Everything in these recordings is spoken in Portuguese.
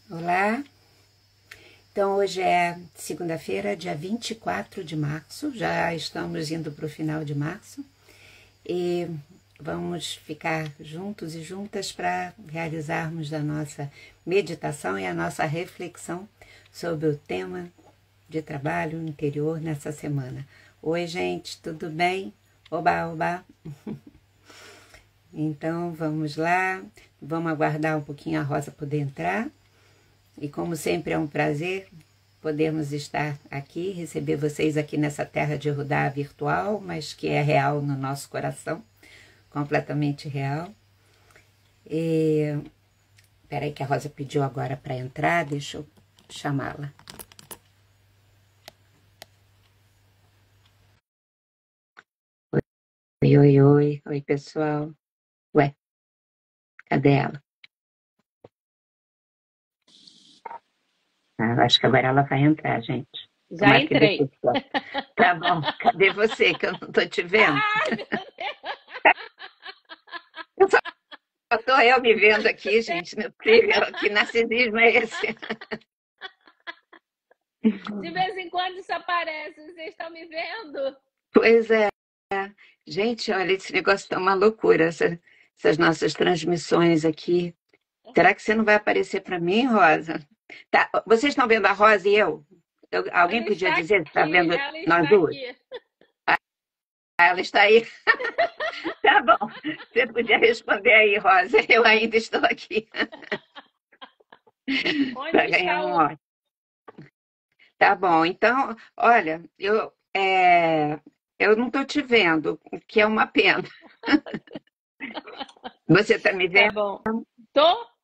Olá, então hoje é segunda-feira, dia 24 de março, já estamos indo para o final de março e vamos ficar juntos e juntas para realizarmos a nossa meditação e a nossa reflexão sobre o tema de trabalho interior nessa semana. Oi, gente, tudo bem? Oba, oba! Então vamos lá, vamos aguardar um pouquinho a Rosa poder entrar. E como sempre é um prazer podermos estar aqui, receber vocês aqui nessa terra de Rudá virtual, mas que é real no nosso coração, completamente real. Espera aí que a Rosa pediu agora para entrar, deixa eu chamá-la. Oi, oi, oi, oi pessoal. Ué, cadê ela? Acho que agora ela vai entrar, gente. Já Tomara entrei. Que tá bom, cadê você que eu não tô te vendo? Ai, meu Deus. Só tô eu me vendo aqui, gente, não é possível, que narcisismo é esse? De vez em quando isso aparece, vocês estão me vendo? Pois é. Gente, olha, esse negócio tá uma loucura, essas nossas transmissões aqui. Será que você não vai aparecer para mim, Rosa? Tá, vocês estão vendo a Rosa e eu? Alguém Ela podia está dizer que está aqui, vendo ela nós está duas? aqui. Ah, ela está aí? Tá bom. Você podia responder aí, Rosa. Eu ainda estou aqui Onde para ganhar está um o... ótimo. Tá bom. Então, olha, eu não estou te vendo, o que é uma pena. Você está me Tá vendo? bom. Tô? Tô?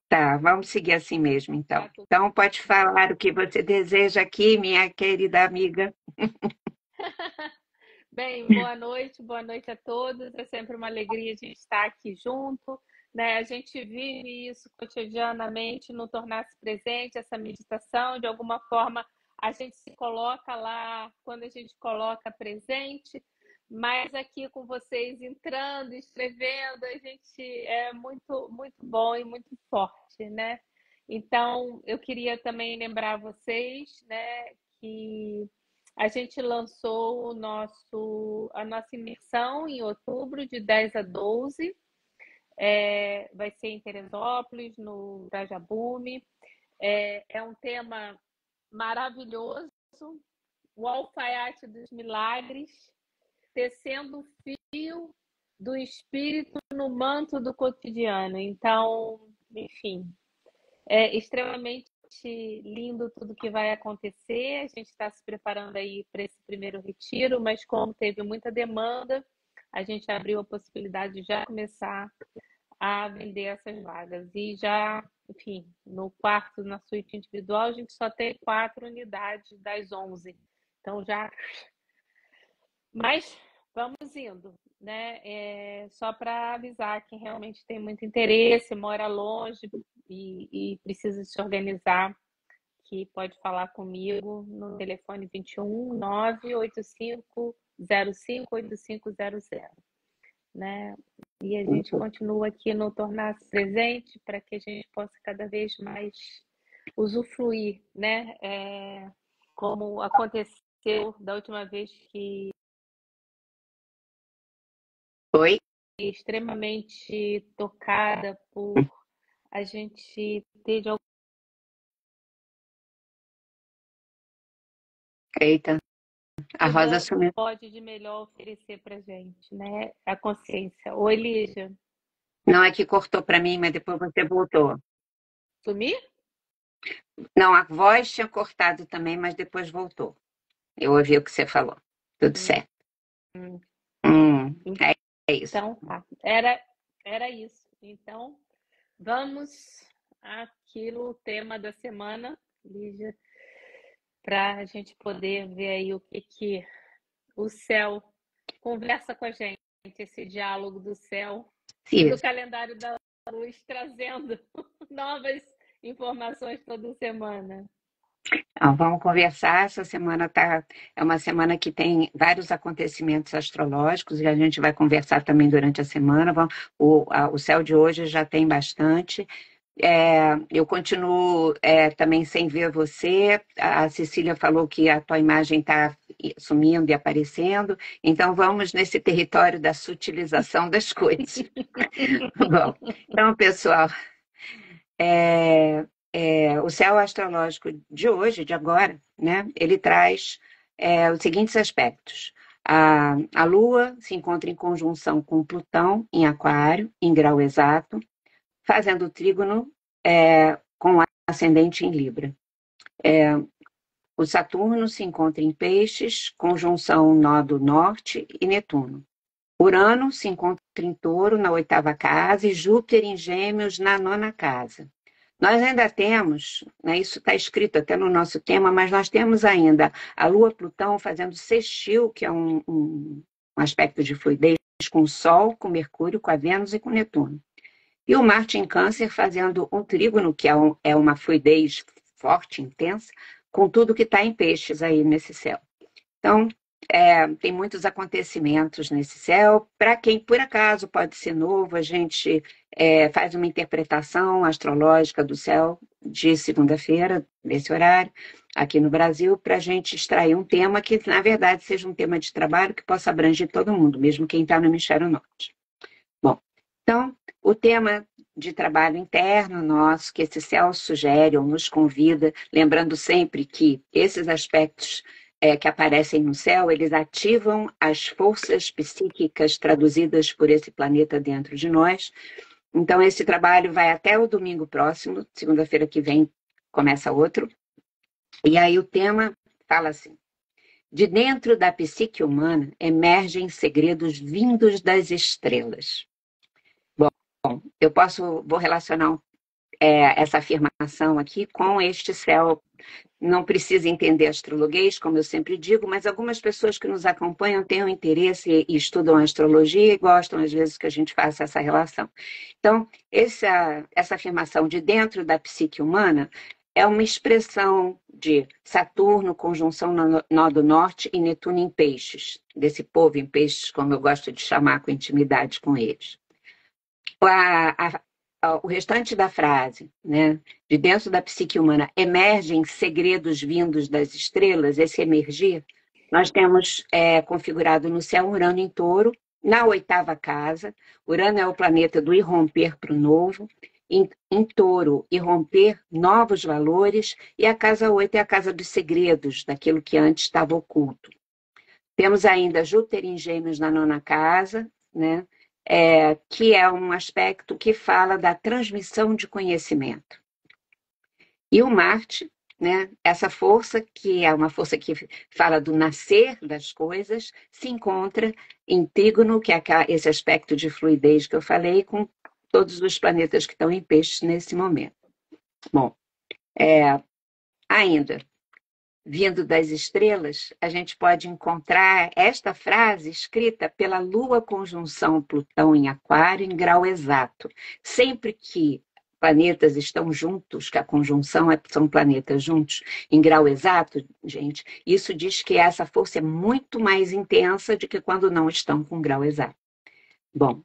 Tá, vamos seguir assim mesmo, então. Tá tudo. Então, pode falar o que você deseja aqui, minha querida amiga. Bem, boa noite a todos. É sempre uma alegria a gente estar aqui junto, né? A gente vive isso cotidianamente no tornar-se presente, essa meditação, de alguma forma a gente se coloca lá quando a gente coloca presente, mas aqui com vocês entrando, escrevendo, a gente é muito bom e muito forte, né? Então, eu queria também lembrar vocês, né, que a gente lançou a nossa imersão em outubro, de 10 a 12. Vai ser em Teresópolis, no Brajabume. É um tema maravilhoso, o alfaiate dos milagres, tecendo o fio do espírito no manto do cotidiano. Então, enfim, é extremamente lindo tudo que vai acontecer. A gente está se preparando aí para esse primeiro retiro, mas como teve muita demanda, a gente abriu a possibilidade de já começar a vender essas vagas. E já, enfim, no quarto, na suíte individual, a gente só tem 4 unidades das 11. Então já. Mas vamos indo, né? Só para avisar quem realmente tem muito interesse, mora longe e precisa se organizar, que pode falar comigo no telefone 21 985 05 8500, né? E a gente continua aqui no Tornar-se Presente para que a gente possa cada vez mais usufruir, né? Como aconteceu da última vez que Oi? extremamente tocada por a gente ter de Eita, a Rosa alguma sumiu. pode de melhor oferecer para gente, né? A consciência. Oi, Lígia. Não é que cortou para mim, mas depois você voltou. Sumir? Não, a voz tinha cortado também, mas depois voltou. Eu ouvi o que você falou. Tudo Hum, certo. hum. É, é isso. Então, tá. Era isso. Então, vamos àquilo, o tema da semana, Lígia, para a gente poder ver aí o que o céu conversa com a gente, esse diálogo do céu e do Isso. calendário da luz trazendo novas informações toda semana. Então, vamos conversar. Essa semana é uma semana que tem vários acontecimentos astrológicos e a gente vai conversar também durante a semana. O céu de hoje já tem bastante. Eu continuo também sem ver você. A Cecília falou que a tua imagem está sumindo e aparecendo. Então, vamos nesse território da sutilização das coisas. Bom, então, pessoal, o céu astrológico de hoje, de agora, né, ele traz os seguintes aspectos. A Lua se encontra em conjunção com Plutão em Aquário, em grau exato, fazendo trígono com ascendente em Libra. O Saturno se encontra em Peixes, conjunção nó do norte e Netuno. Urano se encontra em Touro, na 8ª casa, e Júpiter em Gêmeos, na 9ª casa. Nós ainda temos, né, isso está escrito até no nosso tema, mas nós temos ainda a Lua-Plutão fazendo sextil, que é um aspecto de fluidez, com o Sol, com Mercúrio, com a Vênus e com Netuno. E o Marte em Câncer fazendo um trígono, que é uma fluidez forte, intensa, com tudo que está em Peixes aí nesse céu. Então, tem muitos acontecimentos nesse céu. Para quem, por acaso, pode ser novo, a gente faz uma interpretação astrológica do céu de segunda-feira, nesse horário, aqui no Brasil, para a gente extrair um tema que, na verdade, seja um tema de trabalho que possa abranger todo mundo, mesmo quem está no hemisfério norte. Bom, então, o tema de trabalho interno nosso, que esse céu sugere ou nos convida, lembrando sempre que esses aspectos que aparecem no céu, eles ativam as forças psíquicas traduzidas por esse planeta dentro de nós. Então, esse trabalho vai até o domingo próximo, segunda-feira que vem começa outro. E aí o tema fala assim: de dentro da psique humana emergem segredos vindos das estrelas. Bom, vou relacionar essa afirmação aqui com este céu. Não precisa entender astrologuês, como eu sempre digo, mas algumas pessoas que nos acompanham têm um interesse e estudam astrologia e gostam, às vezes, que a gente faça essa relação. Então, essa afirmação de dentro da psique humana é uma expressão de Saturno, conjunção no nó do norte, e Netuno em Peixes, desse povo em Peixes, como eu gosto de chamar com intimidade com eles. O restante da frase, né, de dentro da psique humana, emergem segredos vindos das estrelas, esse emergir, nós temos configurado no céu Urano em Touro, na 8ª casa. Urano é o planeta do irromper para o novo, em Touro, irromper novos valores, e a casa 8 é a casa dos segredos, daquilo que antes estava oculto. Temos ainda Júpiter em Gêmeos na 9ª casa, né, que é um aspecto que fala da transmissão de conhecimento. E o Marte, né, essa força, que é uma força que fala do nascer das coisas, se encontra em trígono, que é esse aspecto de fluidez que eu falei, com todos os planetas que estão em Peixes nesse momento. Bom, ainda, vindo das estrelas, a gente pode encontrar esta frase escrita pela Lua conjunção Plutão em Aquário em grau exato. Sempre que planetas estão juntos, que a conjunção são planetas juntos em grau exato, gente, isso diz que essa força é muito mais intensa do que quando não estão com grau exato. Bom,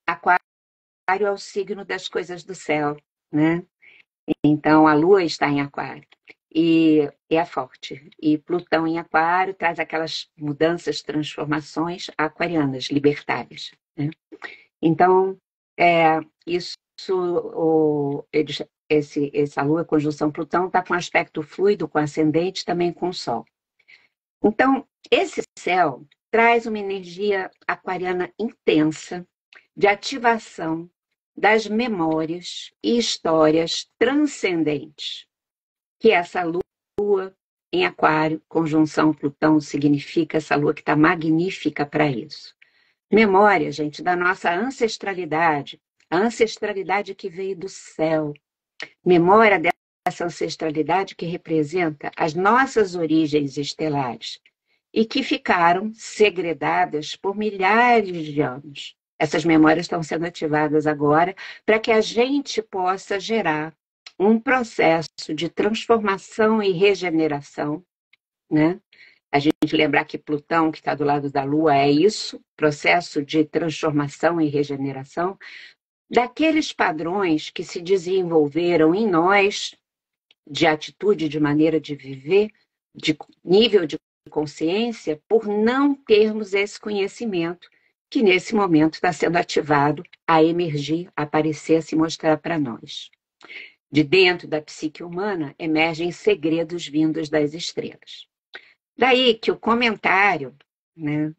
Aquário é o signo das coisas do céu, né? Então, a Lua está em Aquário. E é forte. E Plutão em Aquário traz aquelas mudanças, transformações aquarianas, libertárias, né? Então, essa Lua, conjunção Plutão, está com aspecto fluido, com ascendente, também com o Sol. Então, esse céu traz uma energia aquariana intensa, de ativação das memórias e histórias transcendentes, que essa Lua em Aquário, conjunção Plutão, significa essa Lua que está magnífica para isso. Memória, gente, da nossa ancestralidade, a ancestralidade que veio do céu. Memória dessa ancestralidade que representa as nossas origens estelares e que ficaram segredadas por milhares de anos. Essas memórias estão sendo ativadas agora para que a gente possa gerar um processo de transformação e regeneração, né? A gente lembrar que Plutão, que está do lado da Lua, é isso, processo de transformação e regeneração, daqueles padrões que se desenvolveram em nós, de atitude, de maneira de viver, de nível de consciência, por não termos esse conhecimento que nesse momento está sendo ativado a emergir, a aparecer, a se mostrar para nós. De dentro da psique humana emergem segredos vindos das estrelas. Daí que o comentário, né,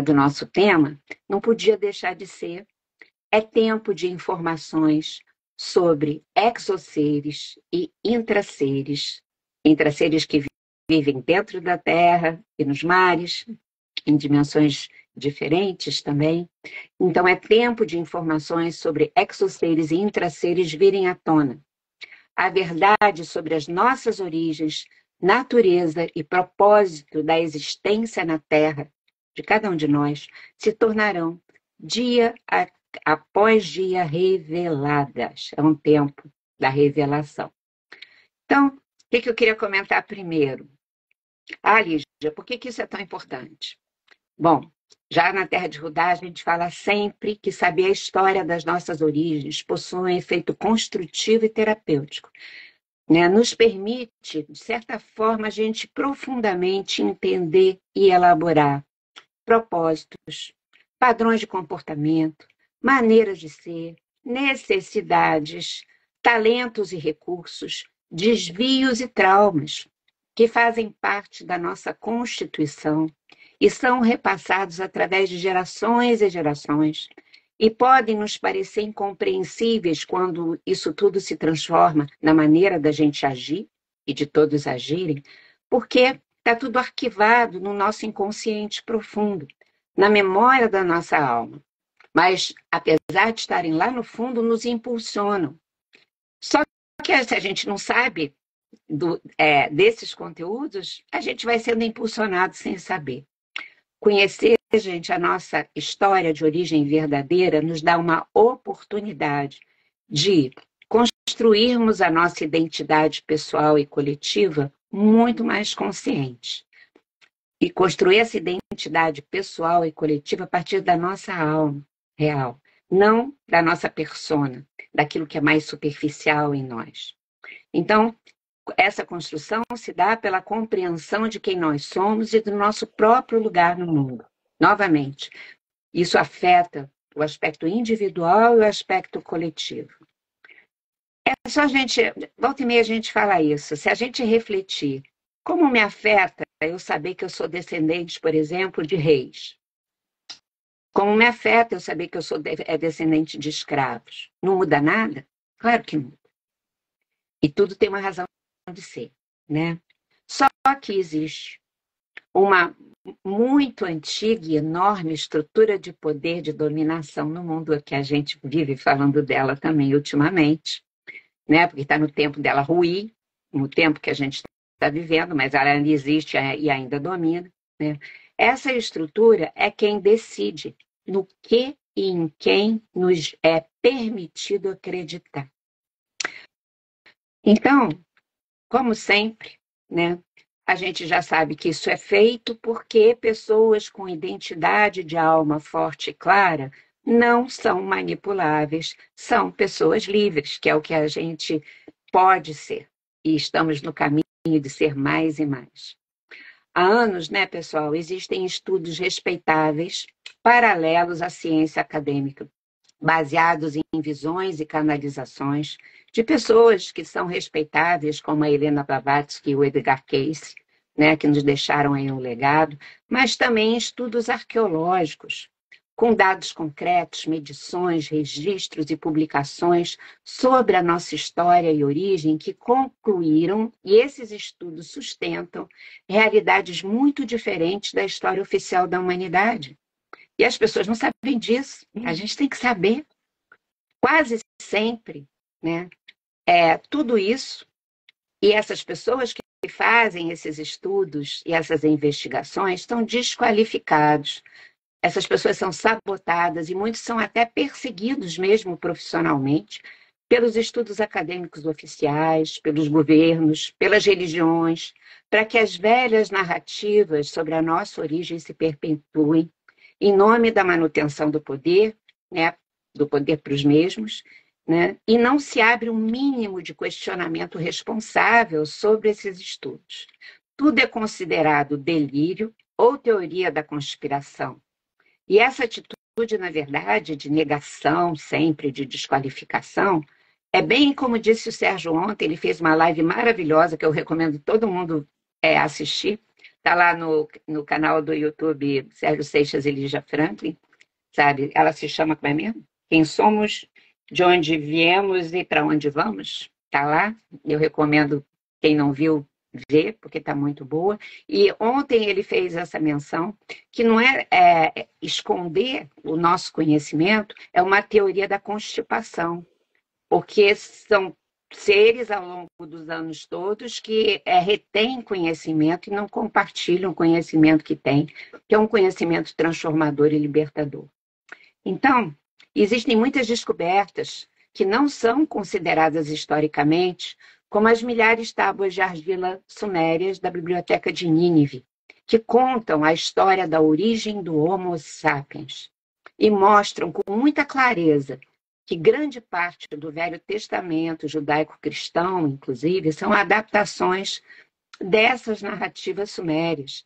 do nosso tema não podia deixar de ser: é tempo de informações sobre exoseres e intraseres que vivem dentro da Terra e nos mares, em dimensões diferentes também. Então, é tempo de informações sobre exoseres e intraseres virem à tona. A verdade sobre as nossas origens, natureza e propósito da existência na Terra, de cada um de nós, se tornarão dia após dia reveladas. É um tempo da revelação. Então, o que eu queria comentar primeiro? Lígia, por que isso é tão importante? Bom, já na Terra de Rudá, a gente fala sempre que saber a história das nossas origens possui um efeito construtivo e terapêutico. Né? Nos permite, de certa forma, a gente profundamente entender e elaborar propósitos, padrões de comportamento, maneiras de ser, necessidades, talentos e recursos, desvios e traumas, que fazem parte da nossa constituição e são repassados através de gerações e gerações, e podem nos parecer incompreensíveis quando isso tudo se transforma na maneira da gente agir e de todos agirem, porque está tudo arquivado no nosso inconsciente profundo, na memória da nossa alma. Mas, apesar de estarem lá no fundo, nos impulsionam. Só que se a gente não sabe desses conteúdos, a gente vai sendo impulsionado sem saber. Conhecer, gente, a nossa história de origem verdadeira nos dá uma oportunidade de construirmos a nossa identidade pessoal e coletiva muito mais consciente. E construir essa identidade pessoal e coletiva a partir da nossa alma real, não da nossa persona, daquilo que é mais superficial em nós. Então, essa construção se dá pela compreensão de quem nós somos e do nosso próprio lugar no mundo. Novamente, isso afeta o aspecto individual e o aspecto coletivo. É só a gente, volta e meia a gente fala isso, se a gente refletir, como me afeta eu saber que eu sou descendente, por exemplo, de reis? Como me afeta eu saber que eu sou descendente de escravos? Não muda nada? Claro que muda. E tudo tem uma razão de ser, né? Só que existe uma muito antiga e enorme estrutura de poder de dominação no mundo, que a gente vive falando dela também ultimamente, né? Porque está no tempo dela ruir, no tempo que a gente está vivendo, mas ela ainda existe e ainda domina, né? Essa estrutura é quem decide no que e em quem nos é permitido acreditar. Então, como sempre, né, a gente já sabe que isso é feito porque pessoas com identidade de alma forte e clara não são manipuláveis, são pessoas livres, que é o que a gente pode ser. E estamos no caminho de ser mais e mais. Há anos, né, pessoal, existem estudos respeitáveis, paralelos à ciência acadêmica, baseados em visões e canalizações de pessoas que são respeitáveis, como a Helena Blavatsky e o Edgar Cayce, né, que nos deixaram aí um legado, mas também estudos arqueológicos, com dados concretos, medições, registros e publicações sobre a nossa história e origem que concluíram, e esses estudos sustentam, realidades muito diferentes da história oficial da humanidade. E as pessoas não sabem disso. A gente tem que saber. Quase sempre, né? Tudo isso, e essas pessoas que fazem esses estudos e essas investigações estão desqualificados. Essas pessoas são sabotadas e muitos são até perseguidos mesmo profissionalmente pelos estudos acadêmicos oficiais, pelos governos, pelas religiões, para que as velhas narrativas sobre a nossa origem se perpetuem em nome da manutenção do poder, né, do poder para os mesmos, né? E não se abre um mínimo de questionamento responsável sobre esses estudos. Tudo é considerado delírio ou teoria da conspiração. E essa atitude, na verdade, de negação sempre, de desqualificação, é bem como disse o Sérgio ontem, ele fez uma live maravilhosa que eu recomendo todo mundo assistir. Está lá no canal do YouTube Sérgio Seixas e Lígia Franklin, sabe? Ela se chama, como é mesmo? Quem somos, de onde viemos e para onde vamos? Está lá. Eu recomendo, quem não viu, ver, porque está muito boa. E ontem ele fez essa menção, que não é esconder o nosso conhecimento, é uma teoria da constipação, porque são seres ao longo dos anos todos que retêm conhecimento e não compartilham o conhecimento que têm, que é um conhecimento transformador e libertador. Então, existem muitas descobertas que não são consideradas historicamente, como as milhares de tábuas de argila sumérias da Biblioteca de Nínive, que contam a história da origem do Homo sapiens e mostram com muita clareza que grande parte do Velho Testamento judaico-cristão, inclusive, são adaptações dessas narrativas sumérias,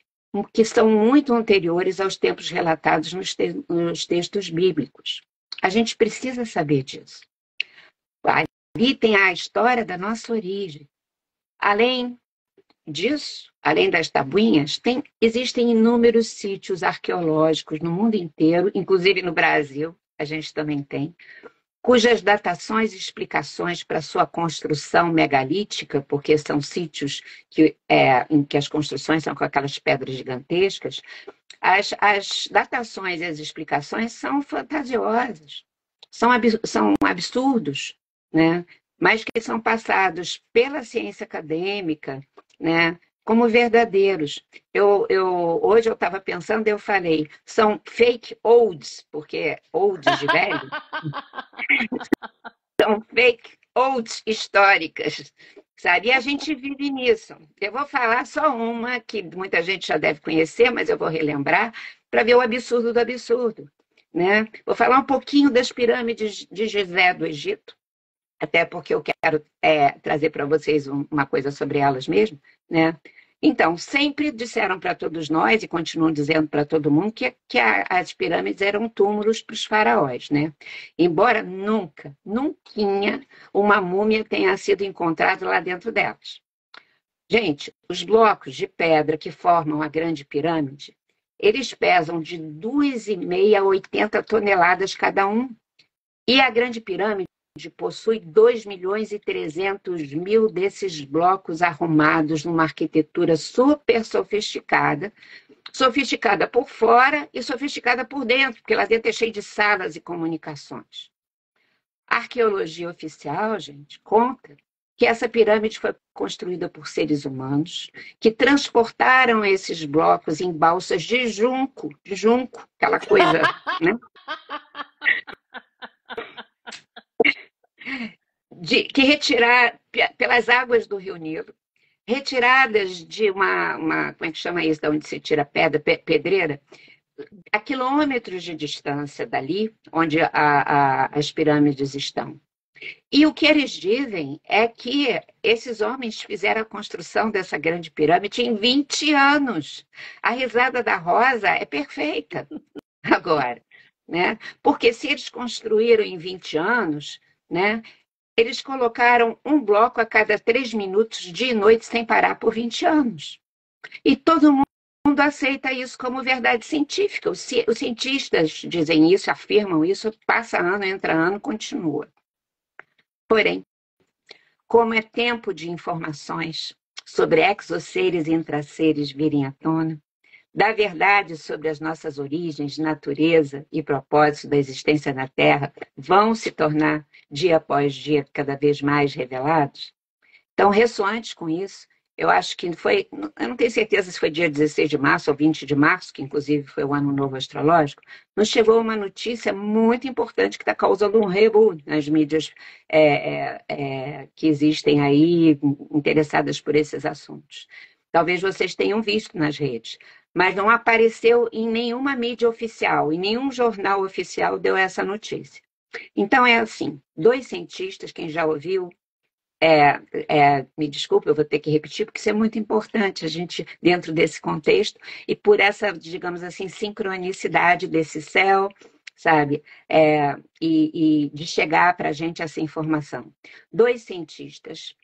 que são muito anteriores aos tempos relatados nos textos bíblicos. A gente precisa saber disso. Ali tem a história da nossa origem. Além disso, além das tabuinhas, existem inúmeros sítios arqueológicos no mundo inteiro, inclusive no Brasil, a gente também tem, cujas datações e explicações para sua construção megalítica, porque são sítios em que as construções são com aquelas pedras gigantescas, as datações e as explicações são fantasiosas, são absurdos, né? Mas que são passados pela ciência acadêmica, né? Como verdadeiros. Hoje eu estava pensando, eu falei, são fake olds, porque olds de velho, são fake olds históricas, sabe? E a gente vive nisso. Eu vou falar só uma que muita gente já deve conhecer, mas eu vou relembrar, para ver o absurdo do absurdo, né? Vou falar um pouquinho das pirâmides de Gizé do Egito, até porque eu quero trazer para vocês uma coisa sobre elas mesmo, né? Então, sempre disseram para todos nós, e continuam dizendo para todo mundo, que as pirâmides eram túmulos para os faraós, né? Embora nunca uma múmia tenha sido encontrada lá dentro delas. Gente, os blocos de pedra que formam a Grande Pirâmide, eles pesam de 2,5 a 80 toneladas cada um. E a Grande Pirâmide possui 2.300.000 desses blocos arrumados numa arquitetura super sofisticada por fora e sofisticada por dentro, porque lá dentro é cheio de salas e comunicações. A arqueologia oficial, gente, conta que essa pirâmide foi construída por seres humanos que transportaram esses blocos em balsas de junco, aquela coisa, né? Que retirar pelas águas do Rio Nilo, retiradas de uma como é que chama isso, de onde se tira pedra, pedreira, a quilômetros de distância dali, onde as pirâmides estão. E o que eles dizem é que esses homens fizeram a construção dessa grande pirâmide em 20 anos. A risada da Rosa é perfeita agora, né? Porque se eles construíram em 20 anos, né, eles colocaram um bloco a cada 3 minutos, dia e noite, sem parar, por 20 anos. E todo mundo aceita isso como verdade científica. Os cientistas dizem isso, afirmam isso, passa ano, entra ano, continua. Porém, como é tempo de informações sobre exoseres e intraseres virem à tona, da verdade sobre as nossas origens, natureza e propósito da existência na Terra vão se tornar, dia após dia, cada vez mais revelados? Então, ressoantes com isso, eu acho que foi, eu não tenho certeza se foi dia 16 de março ou 20 de março, que inclusive foi o Ano Novo Astrológico, nos chegou uma notícia muito importante que está causando um rebu nas mídias que existem aí, interessadas por esses assuntos. Talvez vocês tenham visto nas redes, mas não apareceu em nenhuma mídia oficial, em nenhum jornal oficial deu essa notícia. Então, é assim, dois cientistas, quem já ouviu, me desculpe, eu vou ter que repetir, porque isso é muito importante, a gente, dentro desse contexto, e por essa, digamos assim, sincronicidade desse céu, sabe? E de chegar para a gente essa informação. Dois cientistas,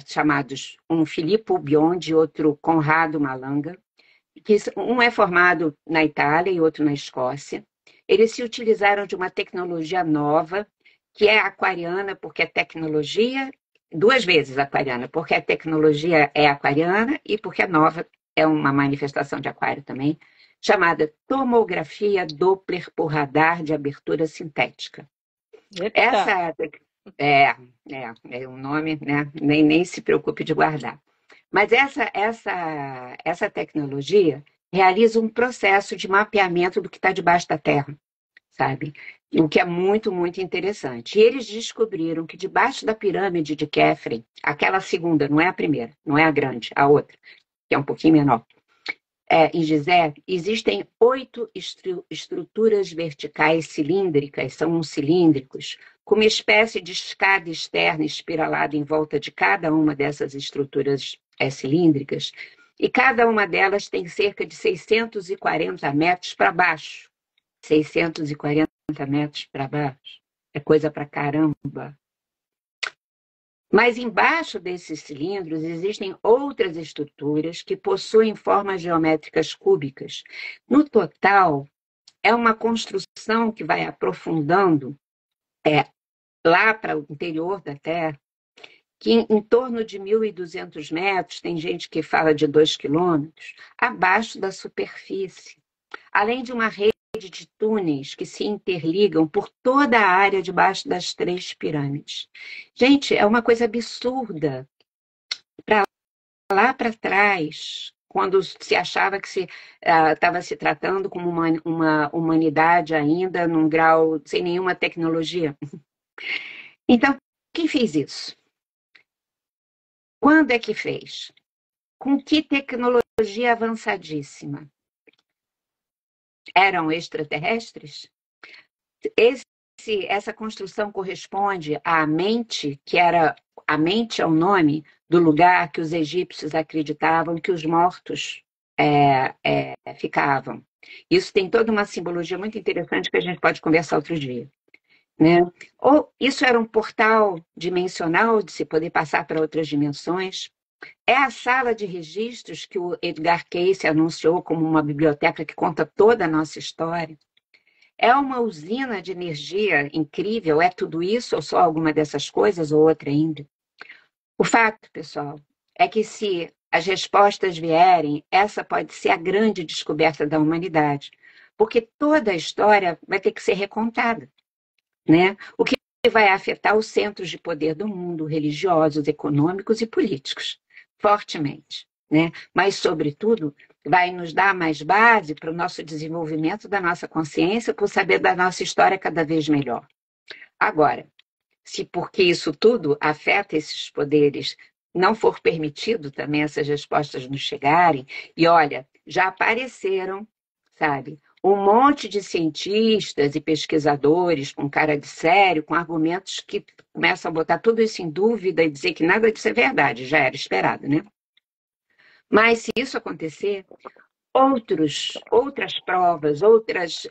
chamados, um Filippo Biondi e outro Conrado Malanga, que um é formado na Itália e outro na Escócia. Eles se utilizaram de uma tecnologia nova, que é aquariana, porque é tecnologia, duas vezes aquariana, porque a tecnologia é aquariana e porque é nova, é uma manifestação de aquário também, chamada tomografia Doppler por radar de abertura sintética. Eita. Essa é um nome, né? Nem se preocupe de guardar. Mas essa tecnologia realiza um processo de mapeamento do que está debaixo da Terra, sabe? O que é muito, muito interessante. E eles descobriram que debaixo da pirâmide de Khafre, aquela segunda, não é a primeira, não é a grande, a outra, que é um pouquinho menor, em Gizé, existem 8 estruturas verticais cilíndricas, são cilíndricos, com uma espécie de escada externa espiralada em volta de cada uma dessas estruturas cilíndricas, e cada uma delas tem cerca de 640 metros para baixo. 640 metros para baixo. É coisa para caramba. Mas embaixo desses cilindros existem outras estruturas que possuem formas geométricas cúbicas. No total, é uma construção que vai aprofundando lá para o interior da Terra, que em torno de 1.200 metros, tem gente que fala de 2 quilômetros, abaixo da superfície. Além de uma rede de túneis que se interligam por toda a área debaixo das 3 pirâmides. Gente, é uma coisa absurda. Para lá para trás, quando se achava que estava se tratando como uma humanidade ainda num grau sem nenhuma tecnologia. Então, quem fez isso? Quando é que fez? Com que tecnologia avançadíssima? Eram extraterrestres? Essa construção corresponde à mente, a mente é o nome do lugar que os egípcios acreditavam que os mortos ficavam. Isso tem toda uma simbologia muito interessante que a gente pode conversar outro dia. Né? Ou isso era um portal dimensional de se poder passar para outras dimensões. É a sala de registros que o Edgar Cayce anunciou como uma biblioteca que conta toda a nossa história. É uma usina de energia incrível? É tudo isso ou só alguma dessas coisas ou outra ainda? O fato, pessoal, é que se as respostas vierem, essa pode ser a grande descoberta da humanidade, porque toda a história vai ter que ser recontada, né? O que vai afetar os centros de poder do mundo, religiosos, econômicos e políticos, fortemente, né? Mas, sobretudo, vai nos dar mais base para o nosso desenvolvimento da nossa consciência, por saber da nossa história cada vez melhor. Agora, se porque isso tudo afeta esses poderes, não for permitido também essas respostas nos chegarem, e olha, já apareceram, sabe, um monte de cientistas e pesquisadores com cara de sério, com argumentos que começam a botar tudo isso em dúvida e dizer que nada disso é verdade, já era esperado, né? Mas se isso acontecer, outras provas, outras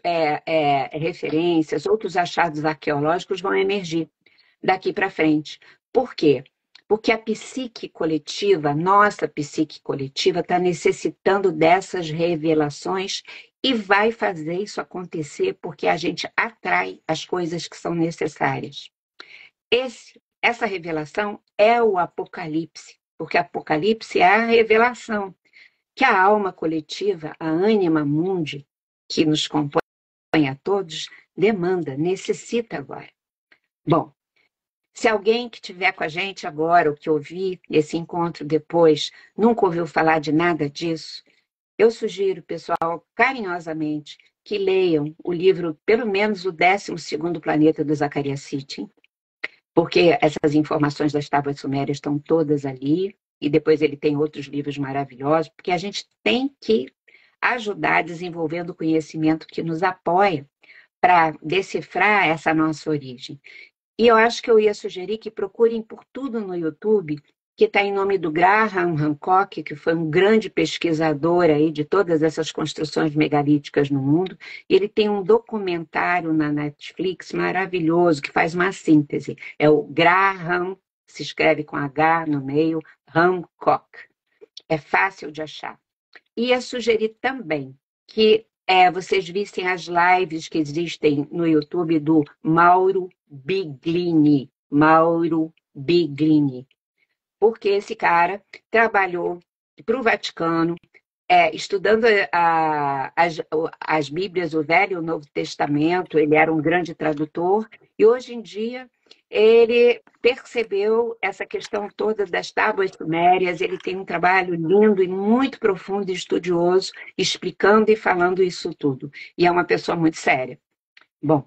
referências, outros achados arqueológicos vão emergir daqui para frente. Por quê? Porque a psique coletiva, nossa psique coletiva, está necessitando dessas revelações e vai fazer isso acontecer porque a gente atrai as coisas que são necessárias. Essa revelação é o Apocalipse, porque Apocalipse é a revelação que a alma coletiva, a anima mundi, que nos compõe a todos, demanda, necessita agora. Bom, se alguém que estiver com a gente agora, ou que ouvir esse encontro depois, nunca ouviu falar de nada disso, eu sugiro, pessoal, carinhosamente, que leiam o livro, pelo menos o 12º Planeta do Zacarias Sitchin, porque essas informações das tábuas sumérias estão todas ali, e depois ele tem outros livros maravilhosos, porque a gente tem que ajudar desenvolvendo o conhecimento que nos apoia para decifrar essa nossa origem. E eu acho que eu ia sugerir que procurem por tudo no YouTube, que está em nome do Graham Hancock, que foi um grande pesquisador aí de todas essas construções megalíticas no mundo. Ele tem um documentário na Netflix maravilhoso, que faz uma síntese. É o Graham, se escreve com H no meio, Hancock. É fácil de achar. Ia sugerir também que vocês vissem as lives que existem no YouTube do Mauro Biglini. Mauro Biglini. Porque esse cara trabalhou para o Vaticano, estudando as Bíblias, o Velho e o Novo Testamento. Ele era um grande tradutor, e hoje em dia ele percebeu essa questão toda das tábuas sumérias. Ele tem um trabalho lindo e muito profundo e estudioso, explicando e falando isso tudo. E é uma pessoa muito séria. Bom,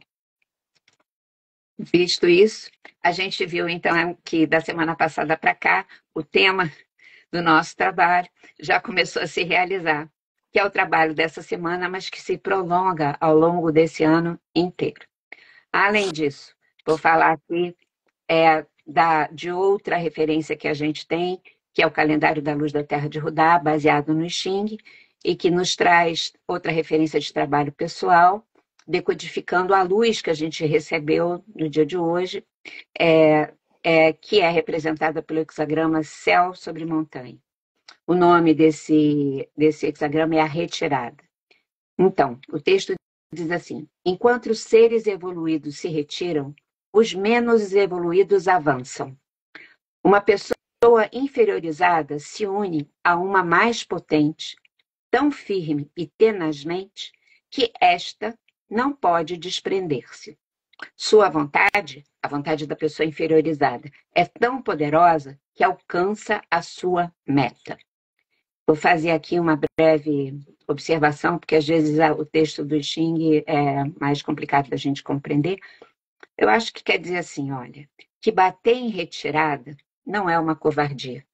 visto isso, a gente viu então que da semana passada para cá, o tema do nosso trabalho já começou a se realizar, que é o trabalho dessa semana, mas que se prolonga ao longo desse ano inteiro. Além disso, vou falar aqui de outra referência que a gente tem, que é o calendário da Luz da Terra de Judá, baseado no Xing, e que nos traz outra referência de trabalho pessoal, decodificando a luz que a gente recebeu no dia de hoje, que é representada pelo hexagrama Céu sobre Montanha. O nome desse hexagrama é a retirada. Então, o texto diz assim: enquanto os seres evoluídos se retiram, os menos evoluídos avançam. Uma pessoa inferiorizada se une a uma mais potente, tão firme e tenazmente, que esta não pode desprender-se. Sua vontade, a vontade da pessoa inferiorizada, é tão poderosa que alcança a sua meta. Vou fazer aqui uma breve observação, porque às vezes o texto do Xing é mais complicado da gente compreender. Eu acho que quer dizer assim, olha, que bater em retirada não é uma covardia.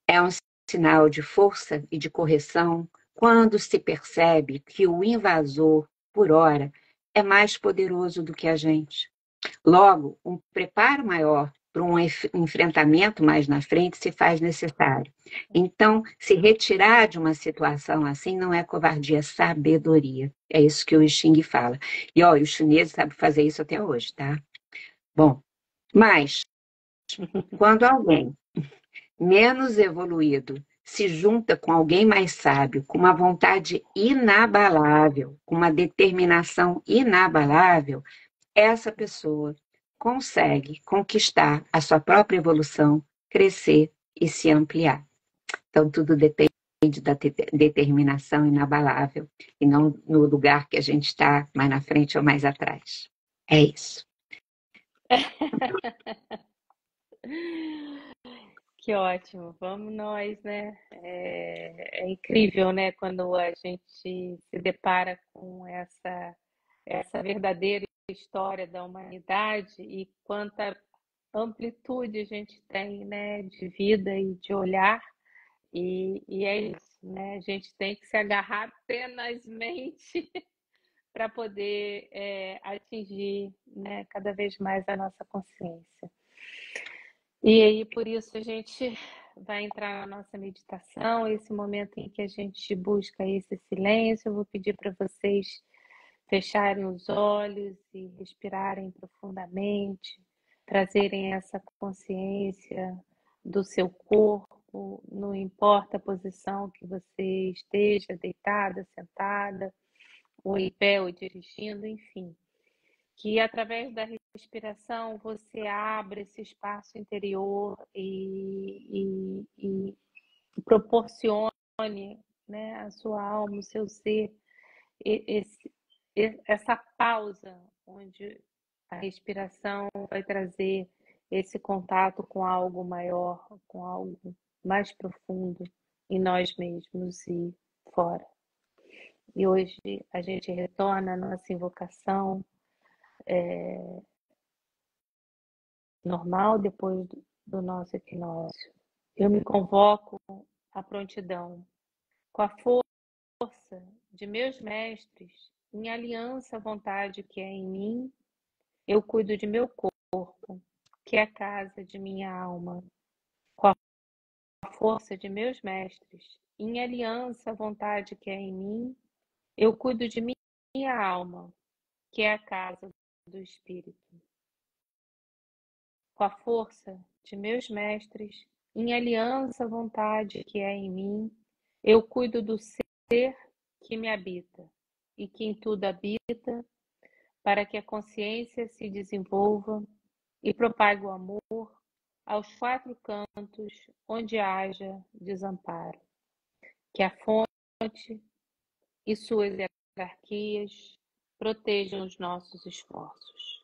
É um sinal de força e de correção quando se percebe que o invasor, por hora, é mais poderoso do que a gente. Logo, um preparo maior para um enfrentamento mais na frente se faz necessário. Então, se retirar de uma situação assim não é covardia, é sabedoria. É isso que o Xing fala. E os chineses sabem fazer isso até hoje, tá? Bom, mas quando alguém menos evoluído se junta com alguém mais sábio, com uma vontade inabalável, com uma determinação inabalável, essa pessoa consegue conquistar a sua própria evolução, crescer e se ampliar. Então, tudo depende da determinação inabalável e não no lugar que a gente está, mais na frente ou mais atrás. É isso. Que ótimo, vamos nós, né? É incrível, né? Quando a gente se depara com essa verdadeira história da humanidade e quanta amplitude a gente tem, né? De vida e de olhar, e é isso, né? A gente tem que se agarrar tenazmente para poder atingir, né? Cada vez mais a nossa consciência. E aí, por isso, a gente vai entrar na nossa meditação, esse momento em que a gente busca esse silêncio. Eu vou pedir para vocês fecharem os olhos e respirarem profundamente, trazerem essa consciência do seu corpo, não importa a posição que você esteja, deitada, sentada, ou em pé, ou dirigindo, enfim. Que através da respiração você abre esse espaço interior e proporcione, né, a sua alma, o seu ser, essa pausa onde a respiração vai trazer esse contato com algo maior, com algo mais profundo em nós mesmos e fora. E hoje a gente retorna à nossa invocação normal depois do nosso equinócio. Eu me convoco à prontidão, com a força de meus mestres em aliança à vontade que é em mim, eu cuido de meu corpo, que é a casa de minha alma, com a força de meus mestres, em aliança à vontade que é em mim, eu cuido de minha alma, que é a casa do espírito. Com a força de meus mestres, em aliança à vontade que é em mim, eu cuido do ser que me habita e que em tudo habita, para que a consciência se desenvolva e propague o amor aos quatro cantos onde haja desamparo. Que a fonte e suas hierarquias protejam os nossos esforços.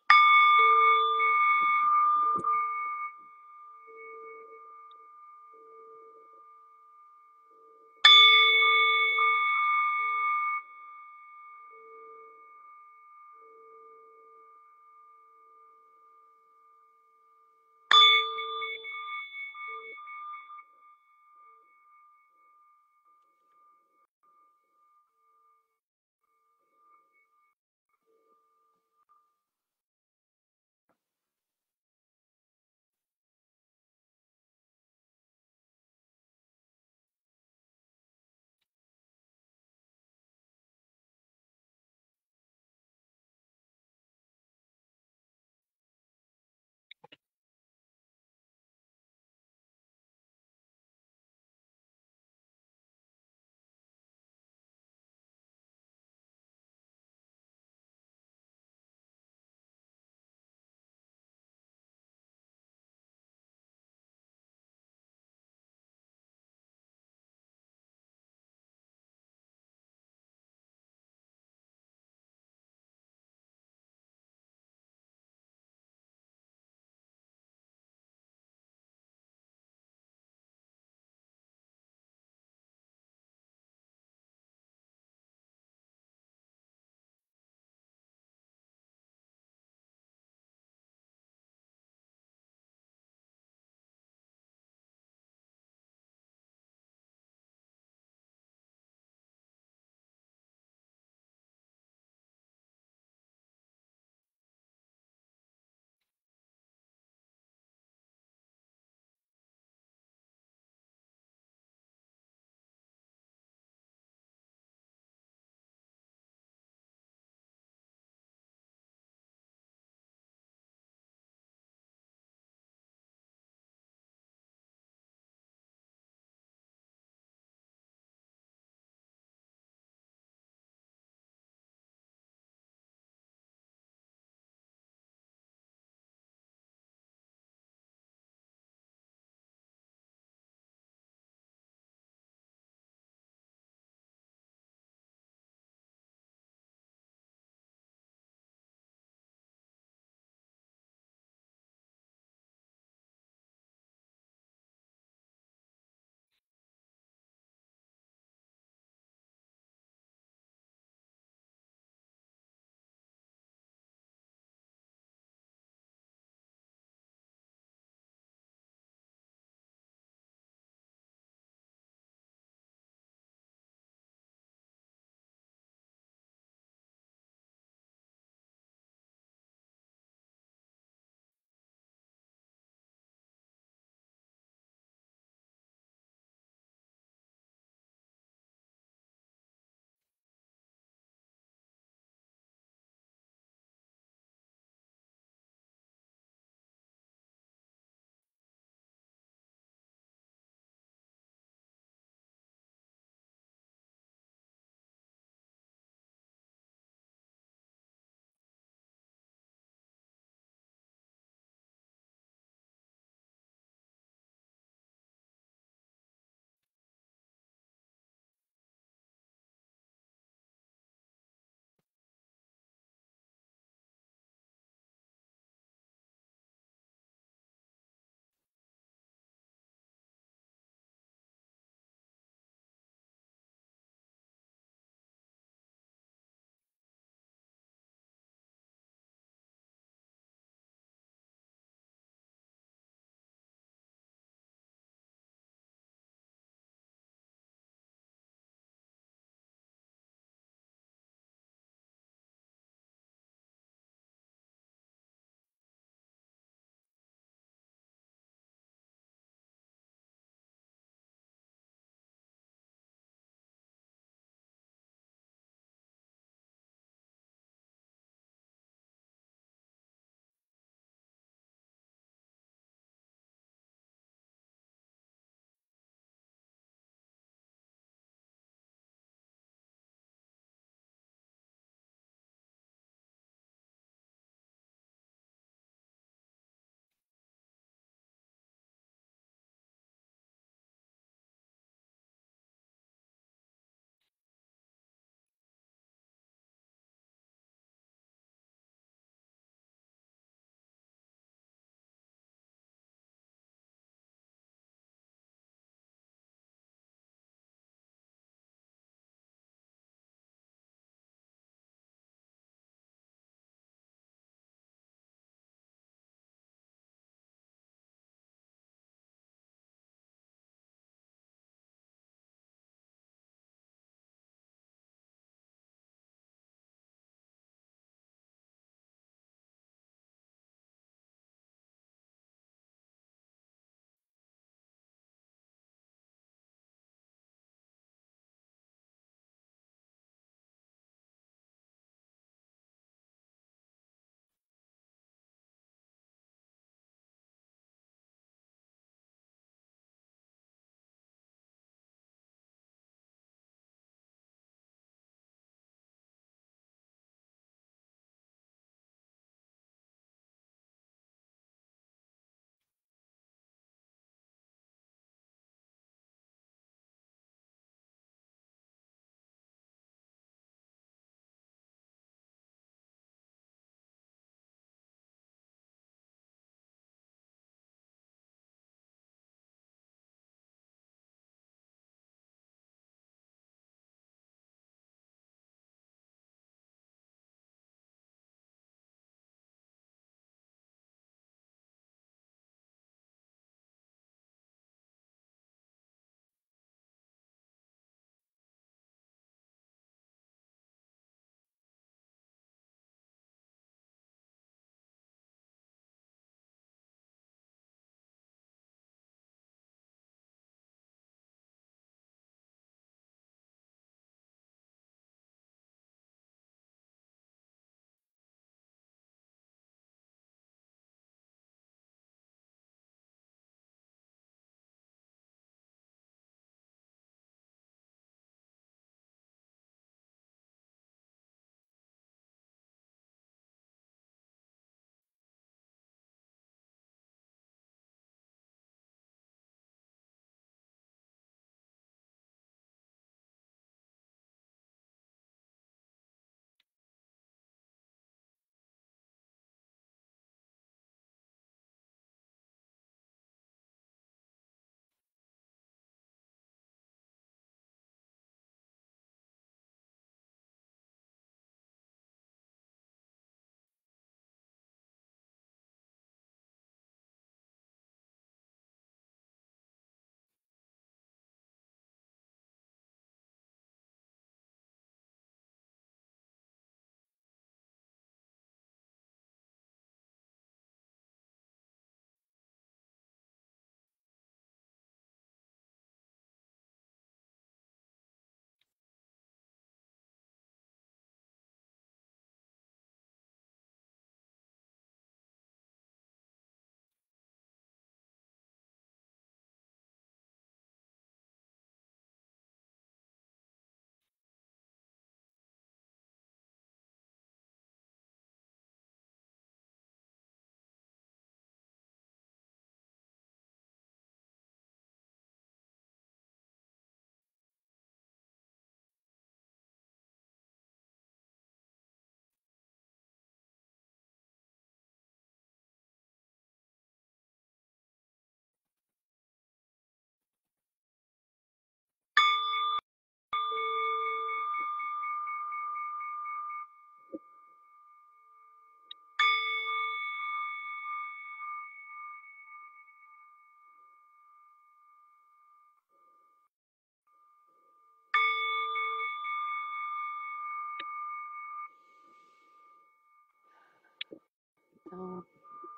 Então,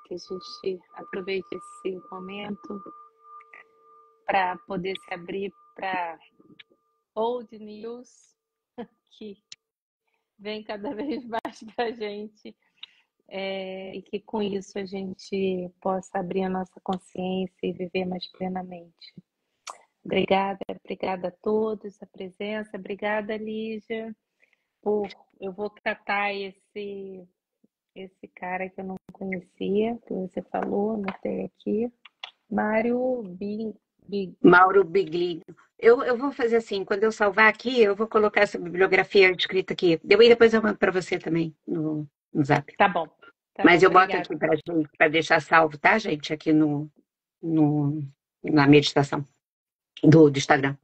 que a gente aproveite esse momento para poder se abrir para old news que vem cada vez mais para a gente, e que com isso a gente possa abrir a nossa consciência e viver mais plenamente. Obrigada a todos a presença, obrigada Lígia, eu vou catar esse cara que eu não conhecia, que você falou, anotei aqui, Mário Mauro Biglino. Eu vou fazer assim, quando eu salvar aqui, eu vou colocar essa bibliografia escrita aqui. E depois eu mando para você também no Zap. Tá bom. Mas eu boto obrigada. aqui para deixar salvo, tá, gente? Aqui na meditação do Instagram.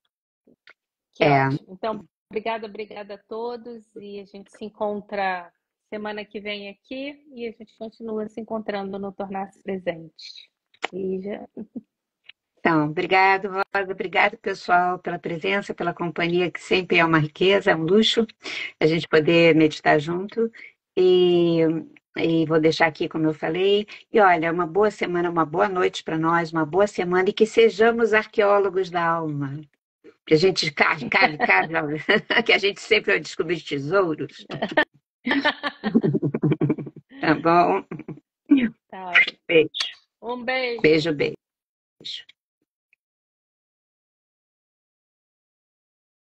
Que ótimo. Então, obrigada a todos e a gente se encontra semana que vem aqui e a gente continua se encontrando no Tornar-se Presente. Lígia. Então, obrigado, Rosa, obrigado, pessoal, pela presença, pela companhia, que sempre é uma riqueza, é um luxo a gente poder meditar junto. E vou deixar aqui, como eu falei, e olha, uma boa semana, uma boa noite para nós, uma boa semana, e que sejamos arqueólogos da alma. Que a gente cave, que a gente sempre vai descobrir tesouros. Tá bom? Tá. Beijo. Um beijo. Beijo.